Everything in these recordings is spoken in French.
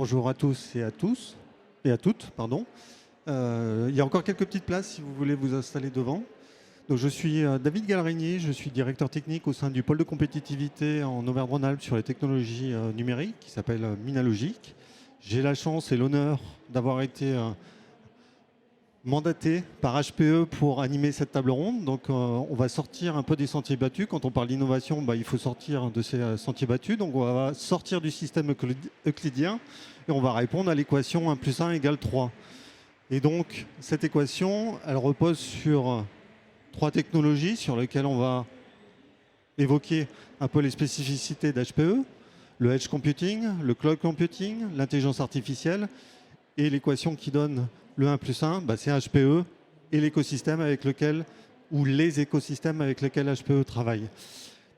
Bonjour à tous et à tous, et à toutes, pardon. Il y a encore quelques petites places si vous voulez vous installer devant. Donc, je suis David Galrigny, je suis directeur technique au sein du pôle de compétitivité en Auvergne-Rhône-Alpes sur les technologies numériques qui s'appelle Minalogic. J'ai la chance et l'honneur d'avoir été mandaté par HPE pour animer cette table ronde. Donc on va sortir un peu des sentiers battus. Quand on parle d'innovation, il faut sortir de ces sentiers battus. Donc on va sortir du système euclidien et on va répondre à l'équation 1 plus 1 égale 3. Et donc cette équation, elle repose sur 3 technologies sur lesquelles on va évoquer un peu les spécificités d'HPE, le edge computing, le cloud computing, l'intelligence artificielle et l'équation qui donne le 1 plus 1, c'est HPE et l'écosystème avec lequel, ou les écosystèmes avec lesquels HPE travaille.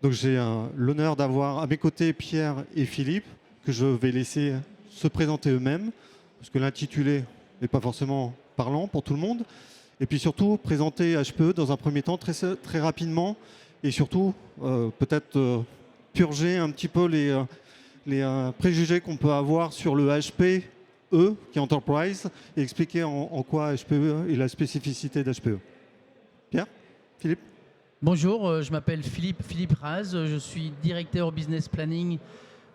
Donc j'ai l'honneur d'avoir à mes côtés Pierre et Philippe, que je vais laisser se présenter eux-mêmes, parce que l'intitulé n'est pas forcément parlant pour tout le monde. Et puis surtout, présenter HPE dans un premier temps très rapidement, et surtout peut-être purger un petit peu les préjugés qu'on peut avoir sur le HP qui est Enterprise, et expliquer en quoi HPE et la spécificité d'HPE. Pierre, Philippe. Bonjour, je m'appelle Philippe Raz, je suis directeur business planning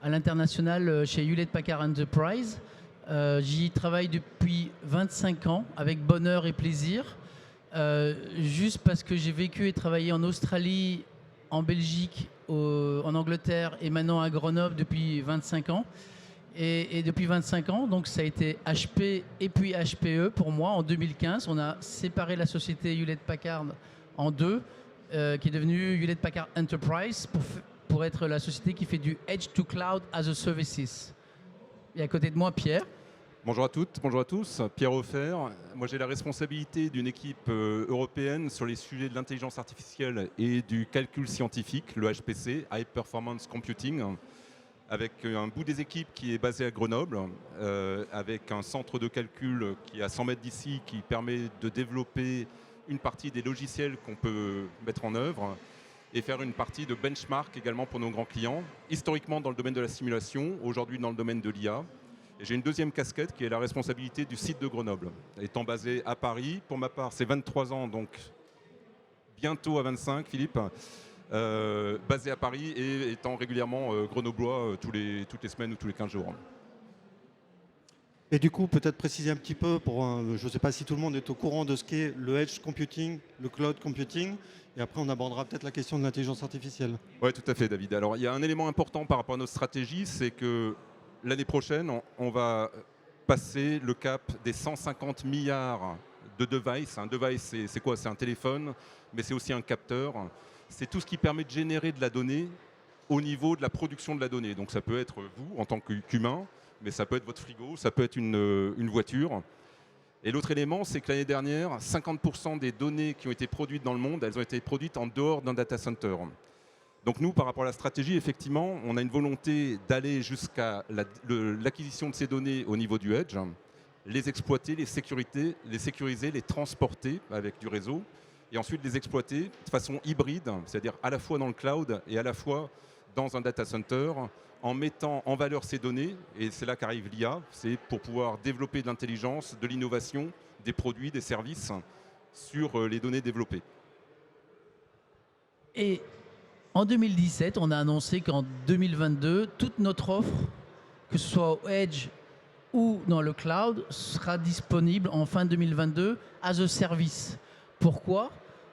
à l'international chez Hewlett-Packard Enterprise. J'y travaille depuis 25 ans avec bonheur et plaisir, juste parce que j'ai vécu et travaillé en Australie, en Belgique, en Angleterre et maintenant à Grenoble depuis 25 ans. Et depuis 25 ans, donc ça a été HP et puis HPE pour moi. En 2015, on a séparé la société Hewlett-Packard en deux, qui est devenue Hewlett-Packard Enterprise pour être la société qui fait du Edge to Cloud as a Services. Et à côté de moi, Pierre. Bonjour à toutes, bonjour à tous. Pierre Offert. Moi, j'ai la responsabilité d'une équipe européenne sur les sujets de l'intelligence artificielle et du calcul scientifique, le HPC, High Performance Computing, avec un bout des équipes qui est basé à Grenoble, avec un centre de calcul qui est à 100 mètres d'ici, qui permet de développer une partie des logiciels qu'on peut mettre en œuvre et faire une partie de benchmark également pour nos grands clients, historiquement dans le domaine de la simulation, aujourd'hui dans le domaine de l'IA. Et j'ai une deuxième casquette qui est la responsabilité du site de Grenoble, étant basé à Paris. Pour ma part, c'est 23 ans, donc bientôt à 25, Philippe. Basé à Paris et étant régulièrement grenoblois toutes les semaines ou tous les 15 jours. Et du coup, peut-être préciser un petit peu, je ne sais pas si tout le monde est au courant de ce qu'est le edge computing, le cloud computing, et après on abordera peut-être la question de l'intelligence artificielle. Oui, tout à fait, David. Alors, il y a un élément important par rapport à notre stratégie, c'est que l'année prochaine, on va passer le cap des 150 milliards de devices. Un device, c'est quoi? C'est un téléphone, mais c'est aussi un capteur. C'est tout ce qui permet de générer de la donnée au niveau de la production de la donnée. Donc ça peut être vous en tant qu'humain, mais ça peut être votre frigo, ça peut être une voiture. Et l'autre élément, c'est que l'année dernière, 50% des données qui ont été produites dans le monde, elles ont été produites en dehors d'un data center. Donc nous, par rapport à la stratégie, effectivement, on a une volonté d'aller jusqu'à l'acquisition de ces données au niveau du edge, les exploiter, les sécuriser, les transporter avec du réseau, et ensuite les exploiter de façon hybride, c'est-à-dire à la fois dans le cloud et à la fois dans un data center, en mettant en valeur ces données, et c'est là qu'arrive l'IA, c'est pour pouvoir développer de l'intelligence, de l'innovation, des produits, des services sur les données développées. Et en 2017, on a annoncé qu'en 2022, toute notre offre, que ce soit au Edge ou dans le cloud, sera disponible en fin 2022 as a service. Pourquoi?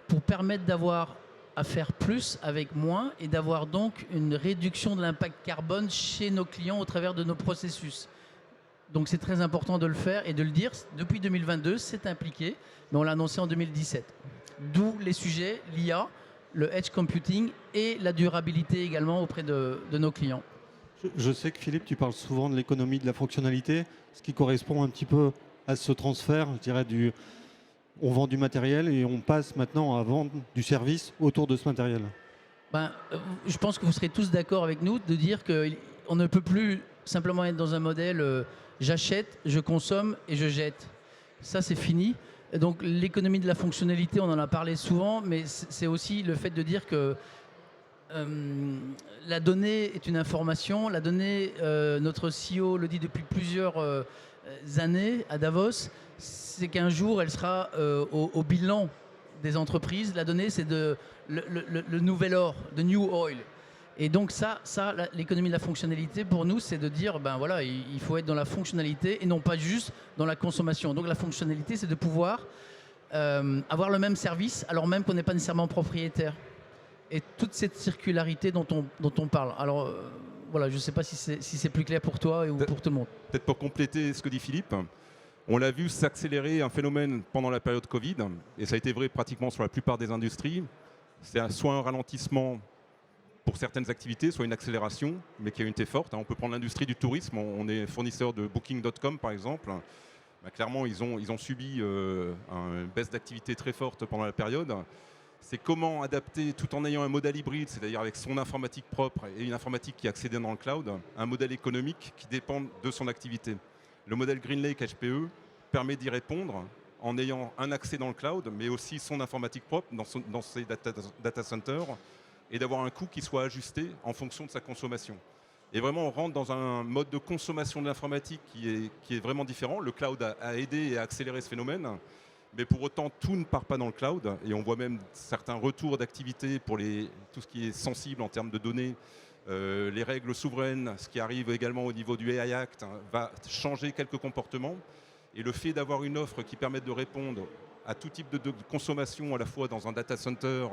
Pour permettre d'avoir à faire plus avec moins et d'avoir donc une réduction de l'impact carbone chez nos clients au travers de nos processus. Donc c'est très important de le faire et de le dire. Depuis 2022, c'est impliqué, mais on l'a annoncé en 2017. D'où les sujets, l'IA, le edge computing et la durabilité également auprès de nos clients. Je sais que Philippe, tu parles souvent de l'économie de la fonctionnalité, ce qui correspond un petit peu à ce transfert, je dirais, on vend du matériel et on passe maintenant à vendre du service autour de ce matériel. Je pense que vous serez tous d'accord avec nous de dire qu'on ne peut plus simplement être dans un modèle j'achète, je consomme et je jette. Ça, c'est fini. Donc l'économie de la fonctionnalité, on en a parlé souvent, mais c'est aussi le fait de dire que La donnée est une information. La donnée, notre CEO le dit depuis plusieurs années à Davos, c'est qu'un jour, elle sera au bilan des entreprises. La donnée, c'est le nouvel or, the new oil. Et donc l'économie de la fonctionnalité, pour nous, c'est de dire, ben voilà, il faut être dans la fonctionnalité et non pas juste dans la consommation. Donc la fonctionnalité, c'est de pouvoir avoir le même service alors même qu'on n'est pas nécessairement propriétaire. Et toute cette circularité dont on parle. Alors voilà, je ne sais pas si c'est plus clair pour toi ou pour tout le monde. Peut-être pour compléter ce que dit Philippe, on l'a vu s'accélérer un phénomène pendant la période Covid, et ça a été vrai pratiquement sur la plupart des industries. C'est soit un ralentissement pour certaines activités, soit une accélération, mais qui a une été forte. On peut prendre l'industrie du tourisme, on est fournisseur de Booking.com par exemple. Clairement, ils ont subi une baisse d'activité très forte pendant la période. C'est comment adapter, tout en ayant un modèle hybride, c'est-à-dire avec son informatique propre et une informatique qui est accédée dans le cloud, un modèle économique qui dépend de son activité. Le modèle GreenLake HPE permet d'y répondre en ayant un accès dans le cloud, mais aussi son informatique propre dans ses data centers, et d'avoir un coût qui soit ajusté en fonction de sa consommation. Et vraiment, on rentre dans un mode de consommation de l'informatique qui est vraiment différent. Le cloud a aidé et a accéléré ce phénomène. Mais pour autant, tout ne part pas dans le cloud, et on voit même certains retours d'activité pour tout ce qui est sensible en termes de données. Les règles souveraines, ce qui arrive également au niveau du AI Act, va changer quelques comportements. Et le fait d'avoir une offre qui permette de répondre à tout type de consommation, à la fois dans un data center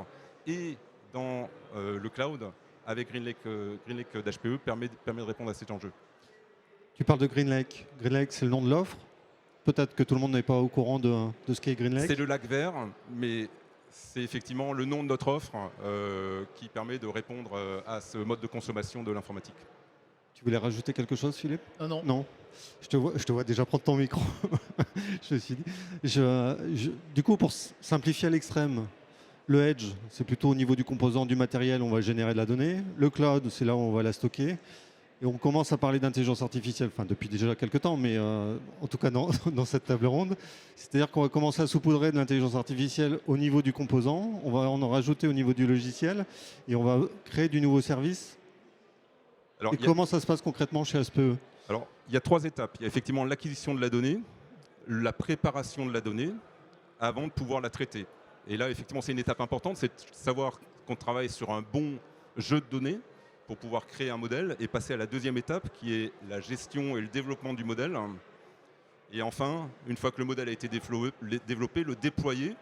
et dans le cloud, avec GreenLake d'HPE, permet de répondre à cet enjeu. Tu parles de GreenLake. GreenLake, c'est le nom de l'offre. Peut-être que tout le monde n'est pas au courant de ce qu'est GreenLake. C'est le lac vert, mais c'est effectivement le nom de notre offre qui permet de répondre à ce mode de consommation de l'informatique. Tu voulais rajouter quelque chose, Philippe ? Non. Non. Je te vois déjà prendre ton micro. Je me suis dit. Du coup, pour simplifier à l'extrême, le edge, c'est plutôt au niveau du composant du matériel, on va générer de la donnée. Le cloud, c'est là où on va la stocker. Et on commence à parler d'intelligence artificielle, enfin depuis déjà quelques temps, mais en tout cas dans cette table ronde. C'est-à-dire qu'on va commencer à saupoudrer de l'intelligence artificielle au niveau du composant, on va en rajouter au niveau du logiciel, et on va créer du nouveau service. Alors, comment ça se passe concrètement chez SPE ? Alors, il y a 3 étapes. Il y a effectivement l'acquisition de la donnée, la préparation de la donnée, avant de pouvoir la traiter. Et là, effectivement, c'est une étape importante, c'est de savoir qu'on travaille sur un bon jeu de données, pour pouvoir créer un modèle et passer à la deuxième étape qui est la gestion et le développement du modèle. Et enfin, une fois que le modèle a été développé, le déployer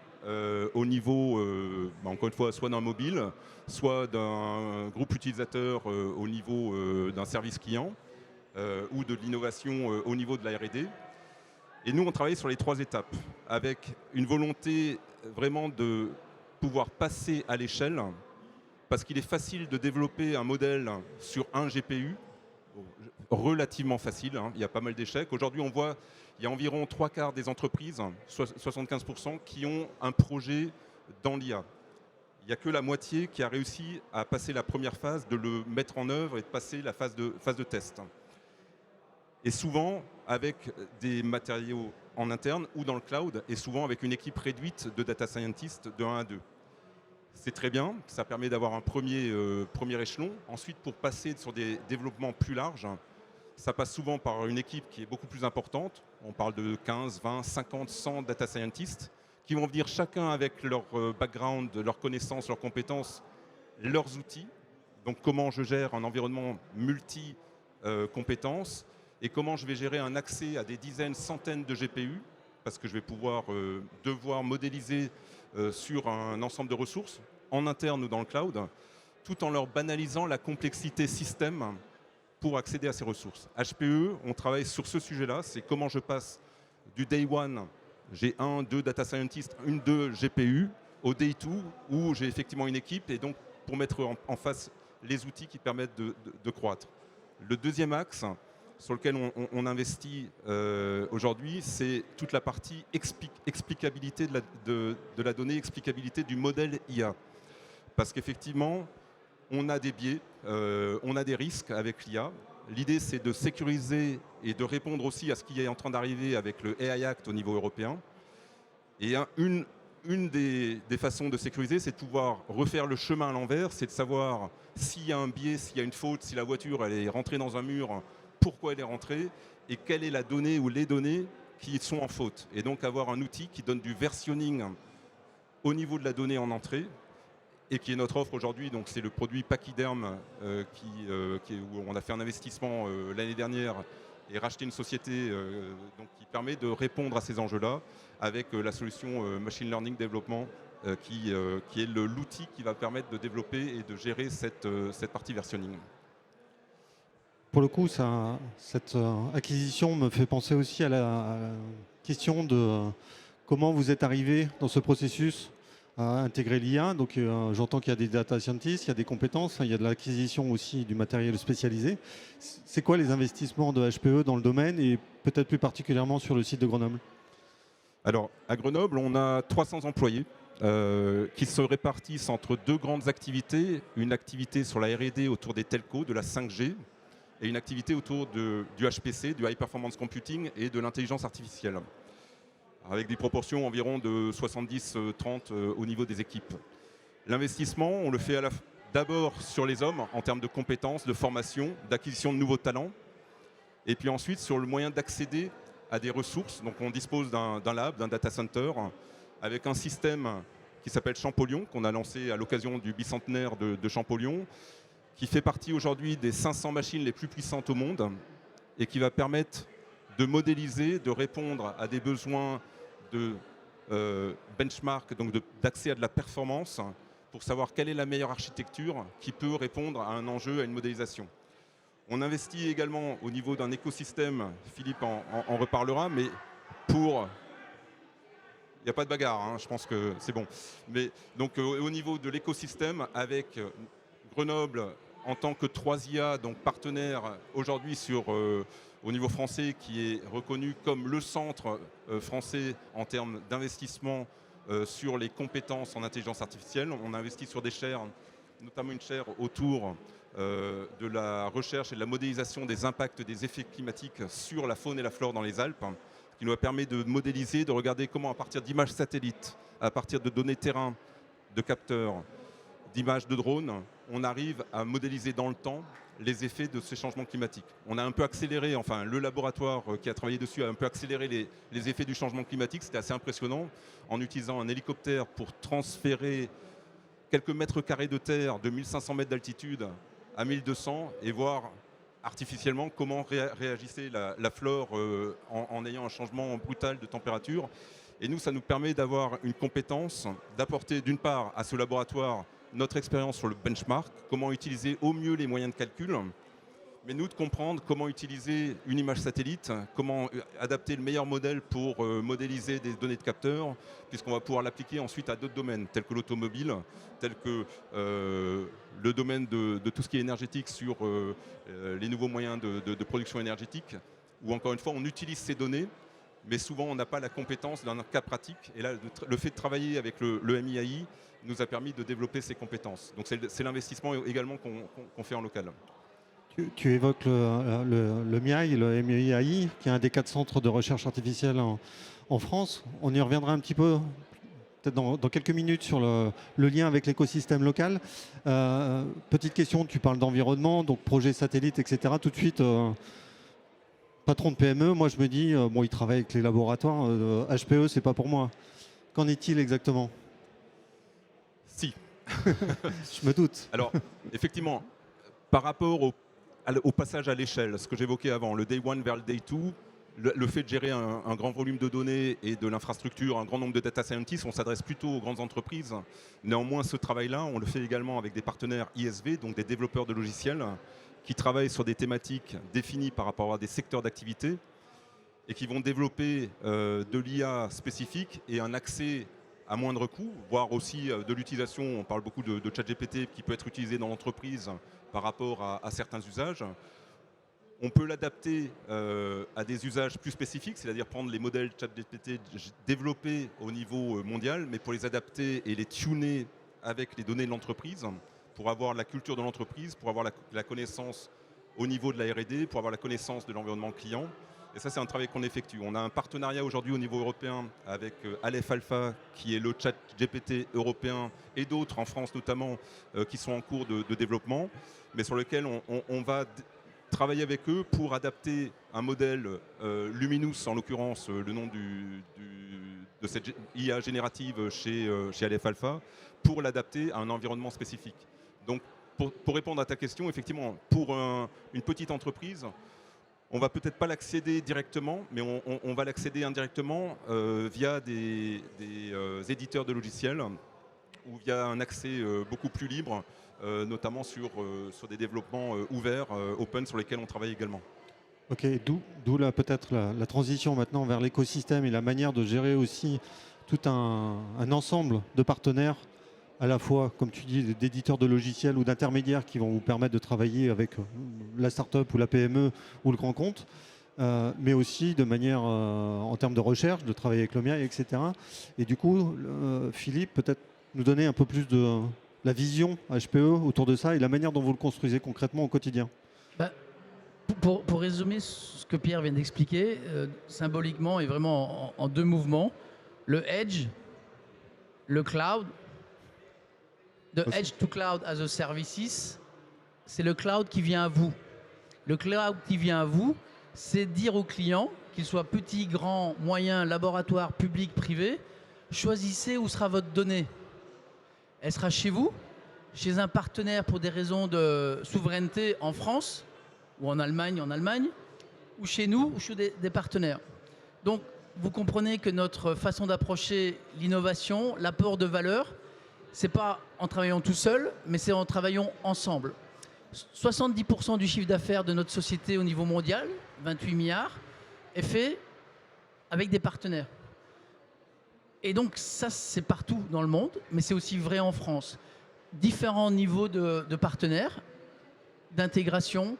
au niveau, encore une fois, soit d'un mobile, soit d'un groupe utilisateur au niveau d'un service client ou de l'innovation au niveau de la R&D. Et nous, on travaille sur les 3 étapes avec une volonté vraiment de pouvoir passer à l'échelle, parce qu'il est facile de développer un modèle sur un GPU, relativement facile, il y a pas mal d'échecs. Aujourd'hui, on voit qu'il y a environ 3/4 des entreprises, 75%, qui ont un projet dans l'IA. Il n'y a que la moitié qui a réussi à passer la première phase, de le mettre en œuvre et de passer la phase de test. Et souvent avec des matériaux en interne ou dans le cloud, et souvent avec une équipe réduite de data scientists de 1 à 2. C'est très bien, ça permet d'avoir un premier échelon. Ensuite, pour passer sur des développements plus larges, ça passe souvent par une équipe qui est beaucoup plus importante. On parle de 15, 20, 50, 100 data scientists qui vont venir chacun avec leur background, leurs connaissances, leurs compétences, leurs outils. Donc comment je gère un environnement multi-compétences et comment je vais gérer un accès à des dizaines, centaines de GPU, parce que je vais devoir modéliser sur un ensemble de ressources, en interne ou dans le cloud, tout en leur banalisant la complexité système pour accéder à ces ressources. HPE, on travaille sur ce sujet-là, c'est comment je passe du day one, j'ai 1, 2 data scientists, 1, 2 GPU, au day 2, où j'ai effectivement une équipe, et donc pour mettre en face les outils qui permettent de croître. Le deuxième axe sur lequel on investit aujourd'hui, c'est toute la partie explicabilité de la donnée, explicabilité du modèle IA. Parce qu'effectivement, on a des biais, on a des risques avec l'IA. L'idée, c'est de sécuriser et de répondre aussi à ce qui est en train d'arriver avec le AI Act au niveau européen. Et une des façons de sécuriser, c'est de pouvoir refaire le chemin à l'envers, c'est de savoir s'il y a un biais, s'il y a une faute, si la voiture elle est rentrée dans un mur, pourquoi elle est rentrée, et quelle est la donnée ou les données qui sont en faute. Et donc avoir un outil qui donne du versionning au niveau de la donnée en entrée, et qui est notre offre aujourd'hui. Donc c'est le produit Pachyderm où on a fait un investissement l'année dernière et racheté une société donc, qui permet de répondre à ces enjeux-là avec la solution Machine Learning Développement qui est l'outil qui va permettre de développer et de gérer cette partie versionning. Pour le coup, cette acquisition me fait penser aussi à la question de comment vous êtes arrivé dans ce processus à intégrer l'IA. Donc j'entends qu'il y a des data scientists, il y a des compétences, il y a de l'acquisition aussi du matériel spécialisé. C'est quoi les investissements de HPE dans le domaine et peut-être plus particulièrement sur le site de Grenoble? Alors à Grenoble, on a 300 employés qui se répartissent entre deux grandes activités. Une activité sur la R&D autour des telcos, de la 5G, et une activité autour du HPC, du High Performance Computing et de l'intelligence artificielle, avec des proportions environ de 70-30 au niveau des équipes. L'investissement, on le fait d'abord sur les hommes, en termes de compétences, de formation, d'acquisition de nouveaux talents, et puis ensuite sur le moyen d'accéder à des ressources. Donc on dispose d'un lab, d'un data center, avec un système qui s'appelle Champollion, qu'on a lancé à l'occasion du bicentenaire de Champollion, qui fait partie aujourd'hui des 500 machines les plus puissantes au monde et qui va permettre de modéliser, de répondre à des besoins de benchmark, donc d'accès à de la performance, pour savoir quelle est la meilleure architecture qui peut répondre à un enjeu, à une modélisation. On investit également au niveau d'un écosystème, Philippe en reparlera, mais pour... Il n'y a pas de bagarre, hein, je pense que c'est bon. Mais donc au niveau de l'écosystème, avec Grenoble en tant que 3IA, donc partenaire aujourd'hui au niveau français, qui est reconnu comme le centre français en termes d'investissement sur les compétences en intelligence artificielle. On investit sur des chaires, notamment une chaire autour de la recherche et de la modélisation des impacts des effets climatiques sur la faune et la flore dans les Alpes, qui nous permet de modéliser, de regarder comment à partir d'images satellites, à partir de données terrain, de capteurs, d'images de drones, on arrive à modéliser dans le temps les effets de ces changements climatiques. On a un peu accéléré, enfin le laboratoire qui a travaillé dessus a un peu accéléré les effets du changement climatique. C'était assez impressionnant en utilisant un hélicoptère pour transférer quelques mètres carrés de terre de 1500 mètres d'altitude à 1200 et voir artificiellement comment réagissait la flore en ayant un changement brutal de température. Et nous, ça nous permet d'avoir une compétence, d'apporter d'une part à ce laboratoire notre expérience sur le benchmark, comment utiliser au mieux les moyens de calcul, mais nous de comprendre comment utiliser une image satellite, comment adapter le meilleur modèle pour modéliser des données de capteurs, puisqu'on va pouvoir l'appliquer ensuite à d'autres domaines, tels que l'automobile, tels que le domaine de tout ce qui est énergétique sur les nouveaux moyens de production énergétique, où encore une fois on utilise ces données, mais souvent on n'a pas la compétence d'un cas pratique. Et là, le fait de travailler avec le MIAI nous a permis de développer ces compétences. Donc c'est l'investissement également qu'on fait en local. Tu évoques le MIAI, le MIAI, qui est un des 4 centres de recherche artificielle en France. On y reviendra un petit peu, peut-être dans quelques minutes, sur le lien avec l'écosystème local. Petite question, tu parles d'environnement, donc projet satellite, etc. Tout de suite, patron de PME, moi je me dis, bon, il travaille avec les laboratoires, HPE, c'est pas pour moi. Qu'en est-il exactement? Si. Je me doute. Alors, effectivement, par rapport au passage à l'échelle, ce que j'évoquais avant, le Day 1 vers le Day 2, le fait de gérer un grand volume de données et de l'infrastructure, un grand nombre de data scientists, on s'adresse plutôt aux grandes entreprises. Néanmoins, ce travail-là, on le fait également avec des partenaires ISV, donc des développeurs de logiciels, qui travaillent sur des thématiques définies par rapport à des secteurs d'activité et qui vont développer de l'IA spécifique et un accès à moindre coût, voire aussi de l'utilisation. On parle beaucoup de ChatGPT qui peut être utilisé dans l'entreprise par rapport à certains usages. On peut l'adapter à des usages plus spécifiques, c'est-à-dire prendre les modèles ChatGPT développés au niveau mondial, mais pour les adapter et les tuner avec les données de l'entreprise, pour avoir la culture de l'entreprise, pour avoir la connaissance au niveau de la R&D, pour avoir la connaissance de l'environnement client. Et ça, c'est un travail qu'on effectue. On a un partenariat aujourd'hui au niveau européen avec Aleph Alpha, qui est le chat GPT européen, et d'autres, en France notamment, qui sont en cours de développement, mais sur lequel on va travailler avec eux pour adapter un modèle Luminous, en l'occurrence le nom de cette IA générative chez Aleph Alpha, pour l'adapter à un environnement spécifique. Donc, pour répondre à ta question, effectivement, pour une petite entreprise, on va peut-être pas l'accéder directement, mais on va l'accéder indirectement via des éditeurs de logiciels ou via un accès beaucoup plus libre, notamment sur des développements ouverts, open, sur lesquels on travaille également. Ok, d'où peut-être la transition maintenant vers l'écosystème et la manière de gérer aussi tout un ensemble de partenaires, à la fois, comme tu dis, d'éditeurs de logiciels ou d'intermédiaires qui vont vous permettre de travailler avec la start-up ou la PME ou le grand compte, mais aussi de manière, en termes de recherche, de travailler avec l'OMIA, etc. Et du coup, Philippe, peut-être nous donner un peu plus de la vision HPE autour de ça et la manière dont vous le construisez concrètement au quotidien. Pour résumer ce que Pierre vient d'expliquer, symboliquement et vraiment en deux mouvements, le edge, le cloud, the edge to cloud as a services, c'est le cloud qui vient à vous. Le cloud qui vient à vous, c'est dire aux clients, qu'ils soient petits, grands, moyens, laboratoires, publics, privés, choisissez où sera votre donnée. Elle sera chez vous, chez un partenaire pour des raisons de souveraineté en France, ou en Allemagne, ou chez nous, ou chez des partenaires. Donc, vous comprenez que notre façon d'approcher l'innovation, l'apport de valeur, c'est pas en travaillant tout seul, mais c'est en travaillant ensemble. 70% du chiffre d'affaires de notre société au niveau mondial, 28 milliards, est fait avec des partenaires. Et donc ça, c'est partout dans le monde, mais c'est aussi vrai en France. Différents niveaux de partenaires, d'intégration,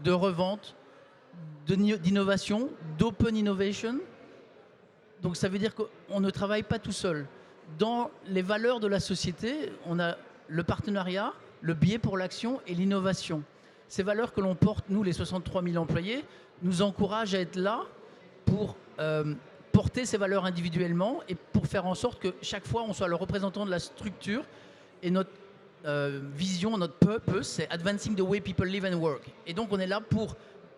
de revente, d'innovation, d'open innovation. Donc ça veut dire qu'on ne travaille pas tout seul. Dans les valeurs de la société, on a le partenariat, le biais pour l'action et l'innovation. Ces valeurs que l'on porte, nous, les 63 000 employés, nous encouragent à être là pour porter ces valeurs individuellement et pour faire en sorte que chaque fois, on soit le représentant de la structure. Et notre vision, notre purpose, c'est « Advancing the way people live and work ». Et donc, on est là pour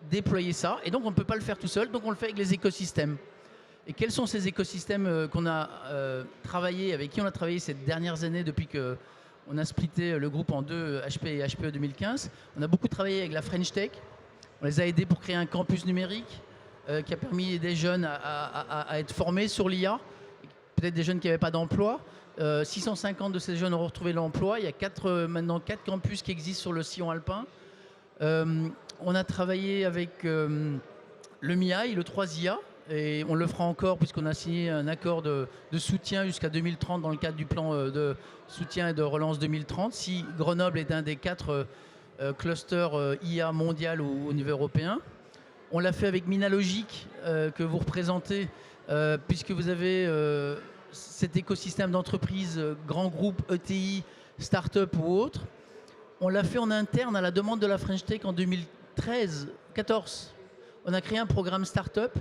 déployer ça. Et donc, on ne peut pas le faire tout seul, donc on le fait avec les écosystèmes. Et quels sont ces écosystèmes qu'on a travaillé, avec qui on a travaillé ces dernières années depuis qu'on a splitté le groupe en deux, HP et HPE 2015. On a beaucoup travaillé avec la French Tech. On les a aidés pour créer un campus numérique qui a permis des jeunes à être formés sur l'IA. Peut-être des jeunes qui n'avaient pas d'emploi. 650 de ces jeunes ont retrouvé l'emploi. Il y a maintenant 4 campus qui existent sur le sillon alpin. On a travaillé avec le MIAI, le 3IA. Et on le fera encore puisqu'on a signé un accord de soutien jusqu'à 2030 dans le cadre du plan de soutien et de relance 2030. Si Grenoble est un des 4 clusters IA mondial au niveau européen. On l'a fait avec Minalogic que vous représentez puisque vous avez cet écosystème d'entreprises, grands groupes, ETI, start-up ou autres. On l'a fait en interne à la demande de la French Tech en 2013-14. On a créé un programme start-up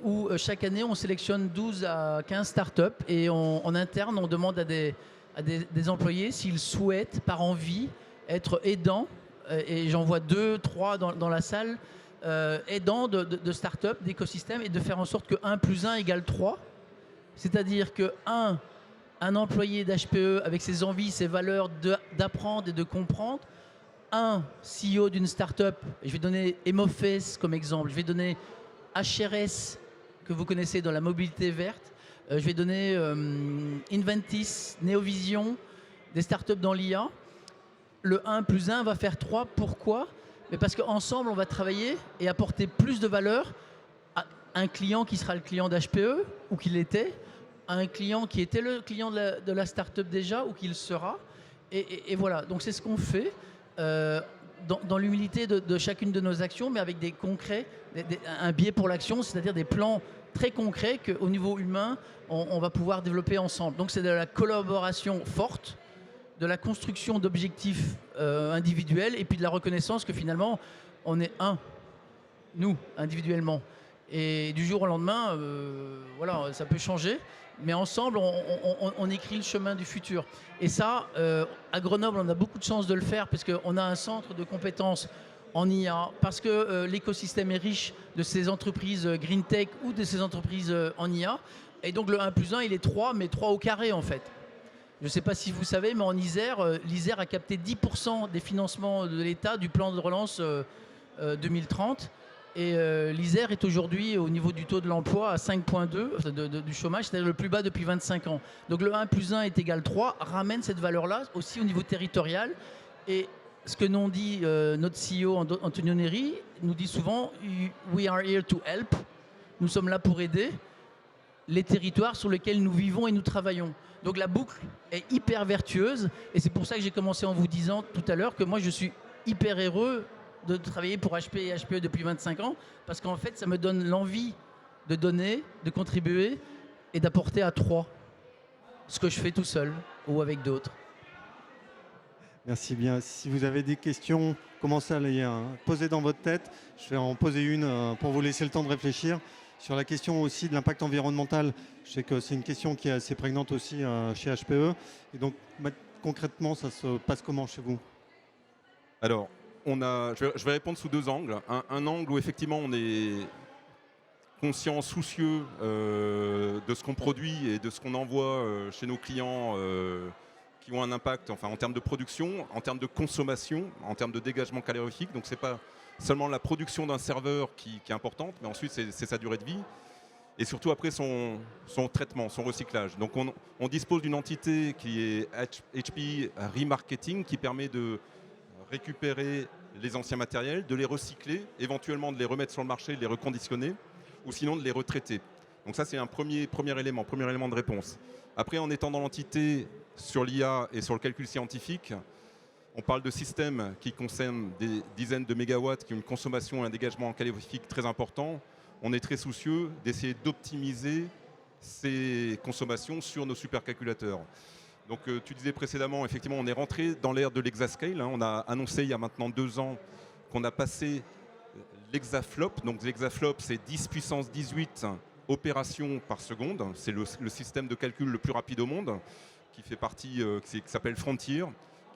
où chaque année on sélectionne 12 à 15 startups et en interne on demande à des employés s'ils souhaitent par envie être aidants, et j'en vois 2, 3 dans la salle, aidants de startups, d'écosystèmes, et de faire en sorte que 1 + 1 = 3, c'est-à-dire que un employé d'HPE avec ses envies, ses valeurs d'apprendre et de comprendre, un CEO d'une startup, je vais donner Emoface comme exemple, je vais donner HRS, que vous connaissez dans la mobilité verte. Je vais donner Inventis, Neovision, des startups dans l'IA. Le 1 + 1 va faire 3. Pourquoi? Mais parce qu'ensemble, on va travailler et apporter plus de valeur à un client qui sera le client d'HPE, ou qui l'était, à un client qui était le client de la startup déjà, ou qui le sera. Et voilà, donc c'est ce qu'on fait. Dans l'humilité de chacune de nos actions, mais avec des concrets, un biais pour l'action, c'est-à-dire des plans très concrets qu'au niveau humain, on va pouvoir développer ensemble. Donc c'est de la collaboration forte, de la construction d'objectifs individuels, et puis de la reconnaissance que finalement, on est un. nous, individuellement. Et du jour au lendemain, voilà, ça peut changer. Mais ensemble, on écrit le chemin du futur. Et ça, à Grenoble, on a beaucoup de chance de le faire parce qu'on a un centre de compétences en IA, parce que l'écosystème est riche de ces entreprises green tech ou de ces entreprises en IA. Et donc le 1 plus 1, il est 3, mais 3 au carré en fait. Je ne sais pas si vous savez, mais en Isère, l'Isère a capté 10% des financements de l'État du plan de relance 2030. Et l'Isère est aujourd'hui au niveau du taux de l'emploi à 5,2 du chômage, c'est-à-dire le plus bas depuis 25 ans. Donc le 1 plus 1 est égal 3, ramène cette valeur-là aussi au niveau territorial. Et ce que nous dit notre CEO Antonio Neri, nous dit souvent « We are here to help ». Nous sommes là pour aider les territoires sur lesquels nous vivons et nous travaillons. Donc la boucle est hyper vertueuse et c'est pour ça que j'ai commencé en vous disant tout à l'heure que moi je suis hyper heureux de travailler pour HP et HPE depuis 25 ans parce qu'en fait ça me donne l'envie de donner, de contribuer et d'apporter à 3 ce que je fais tout seul ou avec d'autres. Merci bien. Si vous avez des questions, commencez à les poser dans votre tête. Je vais en poser une pour vous laisser le temps de réfléchir. Sur la question aussi de l'impact environnemental, je sais que c'est une question qui est assez prégnante aussi chez HPE. Et donc concrètement, ça se passe comment chez vous? Alors, je vais répondre sous 2 angles. Un angle où effectivement on est conscient, soucieux de ce qu'on produit et de ce qu'on envoie chez nos clients qui ont un impact en termes de production, en termes de consommation, en termes de dégagement calorifique. Donc c'est pas seulement la production d'un serveur qui est importante, mais ensuite c'est sa durée de vie et surtout après son traitement, son recyclage. Donc on dispose d'une entité qui est HP Remarketing qui permet de récupérer les anciens matériels, de les recycler, éventuellement de les remettre sur le marché, de les reconditionner, ou sinon de les retraiter. Donc ça, c'est un premier élément de réponse. Après, en étant dans l'entité sur l'IA et sur le calcul scientifique, on parle de systèmes qui concernent des dizaines de mégawatts, qui ont une consommation et un dégagement calorifique très important. On est très soucieux d'essayer d'optimiser ces consommations sur nos supercalculateurs. Donc tu disais précédemment, effectivement, on est rentré dans l'ère de l'exascale. On a annoncé il y a maintenant 2 ans qu'on a passé l'hexaflop. Donc l'hexaflop, c'est 10 puissance 18 opérations par seconde. C'est le système de calcul le plus rapide au monde, qui fait partie, qui s'appelle Frontier,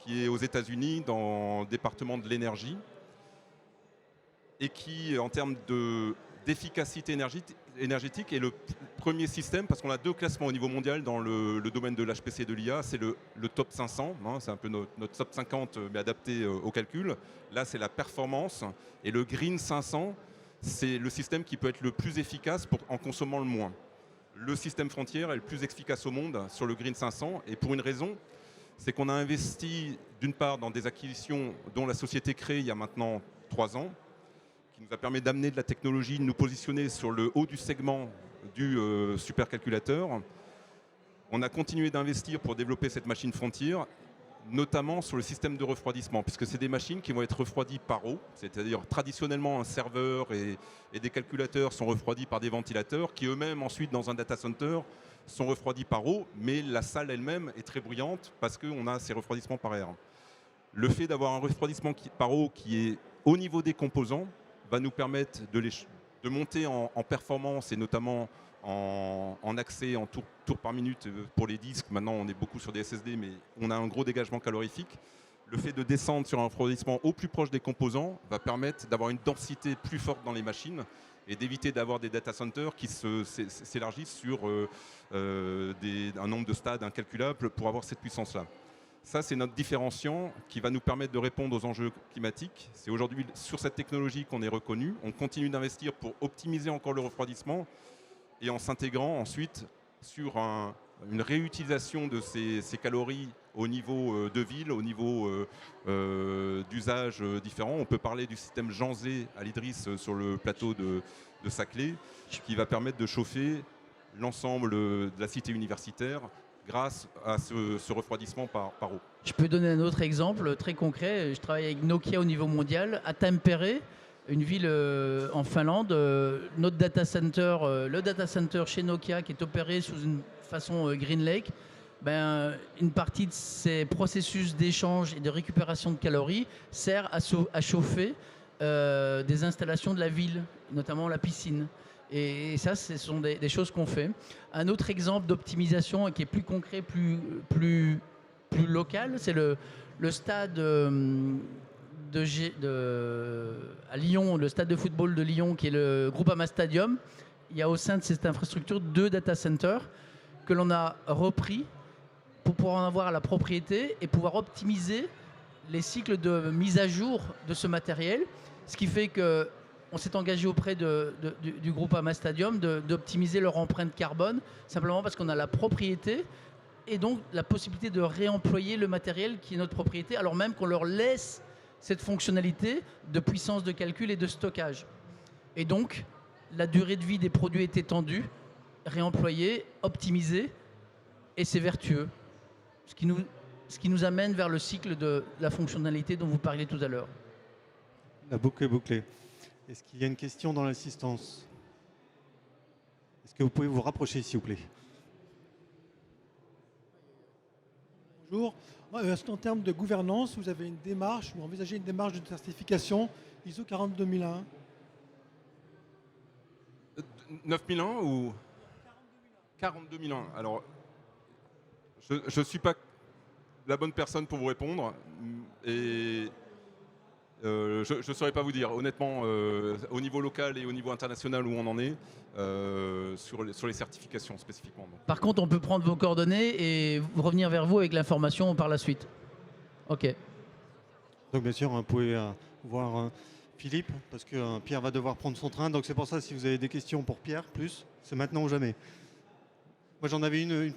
qui est aux États-Unis dans le département de l'énergie et qui, en termes d'efficacité énergétique, est le premier système, parce qu'on a 2 classements au niveau mondial dans le domaine de l'HPC et de l'IA. C'est le top 500, c'est un peu notre top 50, mais adapté au calcul. Là, c'est la performance. Et le Green 500, c'est le système qui peut être le plus efficace en consommant le moins. Le système Frontier est le plus efficace au monde sur le Green 500, et pour une raison, c'est qu'on a investi d'une part dans des acquisitions dont la société créée il y a maintenant 3 ans, qui nous a permis d'amener de la technologie, de nous positionner sur le haut du segment du supercalculateur. On a continué d'investir pour développer cette machine Frontier, notamment sur le système de refroidissement, puisque c'est des machines qui vont être refroidies par eau, c'est-à-dire traditionnellement un serveur et des calculateurs sont refroidis par des ventilateurs, qui eux-mêmes ensuite dans un data center sont refroidis par eau, mais la salle elle-même est très bruyante parce qu'on a ces refroidissements par air. Le fait d'avoir un refroidissement par eau qui est au niveau des composants va nous permettre de monter en performance et notamment en accès, en tours par minute pour les disques. Maintenant, on est beaucoup sur des SSD, mais on a un gros dégagement calorifique. Le fait de descendre sur un refroidissement au plus proche des composants va permettre d'avoir une densité plus forte dans les machines et d'éviter d'avoir des data centers qui s'élargissent sur un nombre de stades incalculable pour avoir cette puissance-là. Ça, c'est notre différenciant qui va nous permettre de répondre aux enjeux climatiques. C'est aujourd'hui sur cette technologie qu'on est reconnu. On continue d'investir pour optimiser encore le refroidissement et en s'intégrant ensuite sur une réutilisation de ces calories au niveau de ville, au niveau d'usages différents. On peut parler du système Jean-Zé à l'Idriss sur le plateau de Saclay, qui va permettre de chauffer l'ensemble de la cité universitaire grâce à ce refroidissement par eau. Je peux donner un autre exemple très concret. Je travaille avec Nokia au niveau mondial. À Tampere, une ville en Finlande, notre data center, le data center chez Nokia qui est opéré sous une façon Green Lake, une partie de ces processus d'échange et de récupération de calories sert à chauffer des installations de la ville, notamment la piscine. Et ça, ce sont des choses qu'on fait. Un autre exemple d'optimisation qui est plus concret, plus local, c'est le stade à Lyon, le stade de football de Lyon, qui est le Groupama Stadium. Il y a au sein de cette infrastructure 2 data centers que l'on a repris pour pouvoir en avoir la propriété et pouvoir optimiser les cycles de mise à jour de ce matériel. Ce qui fait qu'on s'est engagé auprès du Groupama Stadium d'optimiser leur empreinte carbone, simplement parce qu'on a la propriété et donc la possibilité de réemployer le matériel qui est notre propriété, alors même qu'on leur laisse cette fonctionnalité de puissance de calcul et de stockage. Et donc, la durée de vie des produits est étendue, réemployée, optimisée, et c'est vertueux. Ce qui nous amène vers le cycle de la fonctionnalité dont vous parliez tout à l'heure. La boucle est bouclée. Est-ce qu'il y a une question dans l'assistance? Est-ce que vous pouvez vous rapprocher, s'il vous plaît? Bonjour. Est-ce qu'en termes de gouvernance, vous avez une démarche, ou envisagez une démarche de certification ISO 42001? 9001 ou 42001. Alors, je ne suis pas la bonne personne pour vous répondre et je ne saurais pas vous dire. Honnêtement, au niveau local et au niveau international où on en est, sur les certifications spécifiquement. Donc. Par contre, on peut prendre vos coordonnées et revenir vers vous avec l'information par la suite. Ok. Donc bien sûr, vous pouvez voir Philippe, parce que Pierre va devoir prendre son train. Donc c'est pour ça, si vous avez des questions pour Pierre, c'est maintenant ou jamais. Moi j'en avais une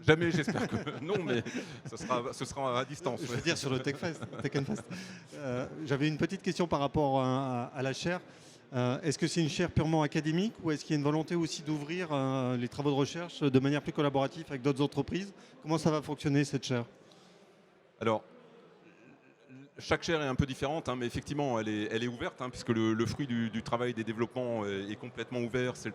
Jamais, j'espère que non, mais ce sera à distance. Je veux dire sur le TechFest. J'avais une petite question par rapport à la chaire. Est-ce que c'est une chaire purement académique ou est-ce qu'il y a une volonté aussi d'ouvrir les travaux de recherche de manière plus collaborative avec d'autres entreprises? Comment ça va fonctionner cette chaire? Alors, chaque chaire est un peu différente, hein, mais effectivement, elle est ouverte, hein, puisque le fruit du travail des développements est complètement ouvert. C'est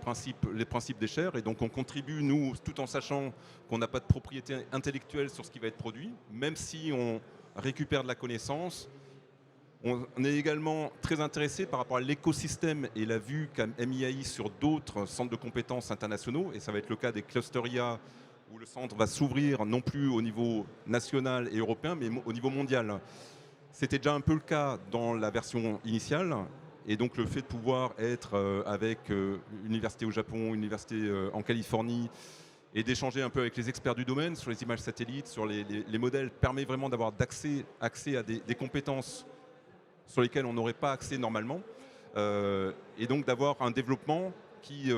les principes des chaires. Et donc, on contribue, nous, tout en sachant qu'on n'a pas de propriété intellectuelle sur ce qui va être produit, même si on récupère de la connaissance. On est également très intéressé par rapport à l'écosystème et la vue qu'a MIAI sur d'autres centres de compétences internationaux. Et ça va être le cas des clusteria, où le centre va s'ouvrir non plus au niveau national et européen, mais au niveau mondial. C'était déjà un peu le cas dans la version initiale. Et donc le fait de pouvoir être avec une université au Japon, une université en Californie, et d'échanger un peu avec les experts du domaine sur les images satellites, sur les modèles, permet vraiment d'avoir accès à des compétences sur lesquelles on n'aurait pas accès normalement. Et donc d'avoir un développement qui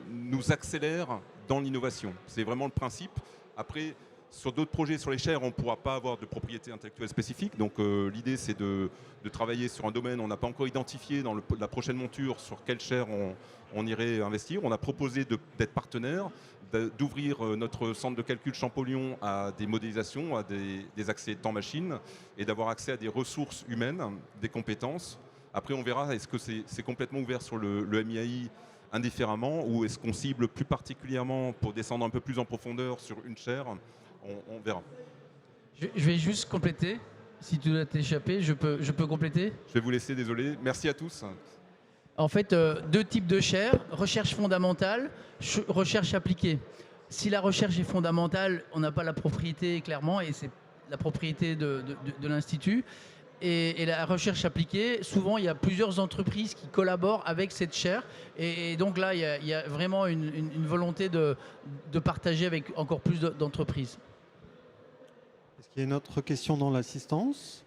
nous accélère dans l'innovation. C'est vraiment le principe. Après, sur d'autres projets, sur les chaires, on ne pourra pas avoir de propriété intellectuelle spécifique. Donc l'idée, c'est de travailler sur un domaine. On n'a pas encore identifié dans la prochaine monture sur quelle chaire on irait investir. On a proposé d'être partenaire, d'ouvrir notre centre de calcul Champollion à des modélisations, à des accès temps-machine et d'avoir accès à des ressources humaines, des compétences. Après, on verra, est-ce que c'est complètement ouvert sur le MIAI indifféremment ou est-ce qu'on cible plus particulièrement pour descendre un peu plus en profondeur sur une chaire? On verra. Je vais juste compléter. Si tu dois t'échapper, je peux compléter? Je vais vous laisser, désolé. Merci à tous. En fait, 2 types de chaires, recherche fondamentale, recherche appliquée. Si la recherche est fondamentale, on n'a pas la propriété clairement, et c'est la propriété de l'Institut. Et la recherche appliquée, souvent il y a plusieurs entreprises qui collaborent avec cette chaire. Et donc là, il y a vraiment une volonté de partager avec encore plus d'entreprises. Est-ce qu'il y a une autre question dans l'assistance?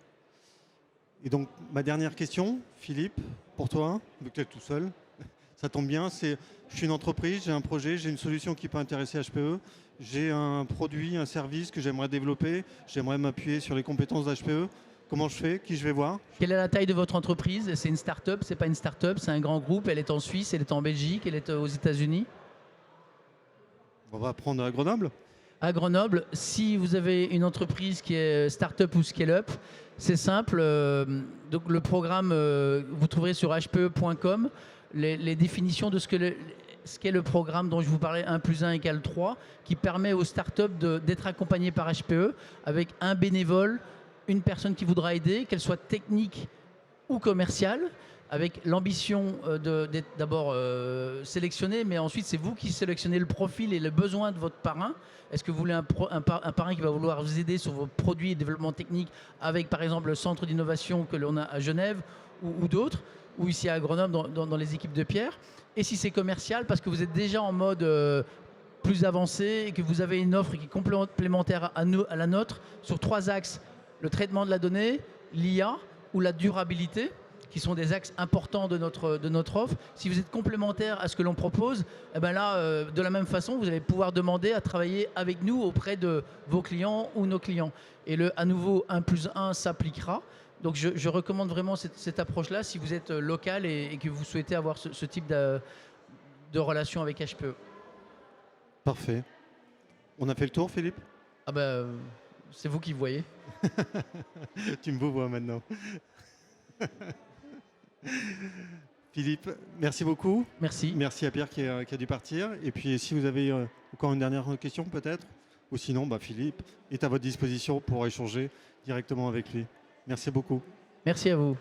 Et donc, ma dernière question, Philippe, pour toi, vu que tu es tout seul, ça tombe bien, je suis une entreprise, j'ai un projet, j'ai une solution qui peut intéresser HPE, j'ai un produit, un service que j'aimerais développer, j'aimerais m'appuyer sur les compétences d'HPE. Comment je fais? Qui je vais voir? Quelle est la taille de votre entreprise? C'est une start-up? C'est pas une start-up? C'est un grand groupe? Elle est en Suisse? Elle est en Belgique? Elle est aux États-Unis? On va prendre à Grenoble. À Grenoble, si vous avez une entreprise qui est start-up ou scale-up, c'est simple. Donc le programme, vous trouverez sur hpe.com les définitions de ce qu'est le programme dont je vous parlais, 1 + 1 = 3, qui permet aux start-up d'être accompagnés par HPE avec un bénévole, une personne qui voudra aider, qu'elle soit technique ou commercial, avec l'ambition d'être d'abord sélectionné, mais ensuite c'est vous qui sélectionnez le profil et le besoin de votre parrain. Est-ce que vous voulez un parrain qui va vouloir vous aider sur vos produits et développement technique avec par exemple le centre d'innovation que l'on a à Genève ou d'autres, ou ici à Grenoble dans les équipes de Pierre? Et si c'est commercial, parce que vous êtes déjà en mode plus avancé et que vous avez une offre qui est complémentaire à la nôtre sur 3 axes: le traitement de la donnée, l'IA ou la durabilité, qui sont des axes importants de notre offre. Si vous êtes complémentaire à ce que l'on propose, eh ben là, de la même façon, vous allez pouvoir demander à travailler avec nous auprès de vos clients ou nos clients. Et à nouveau, 1+1 s'appliquera. Donc je recommande vraiment cette approche-là si vous êtes local et que vous souhaitez avoir ce type de relation avec HPE. Parfait. On a fait le tour, Philippe? Ah ben, c'est vous qui voyez. Tu me vois maintenant. Philippe, merci beaucoup. Merci. Merci à Pierre qui a dû partir. Et puis si vous avez encore une dernière question peut-être, ou sinon Philippe est à votre disposition pour échanger directement avec lui. Merci beaucoup. Merci à vous.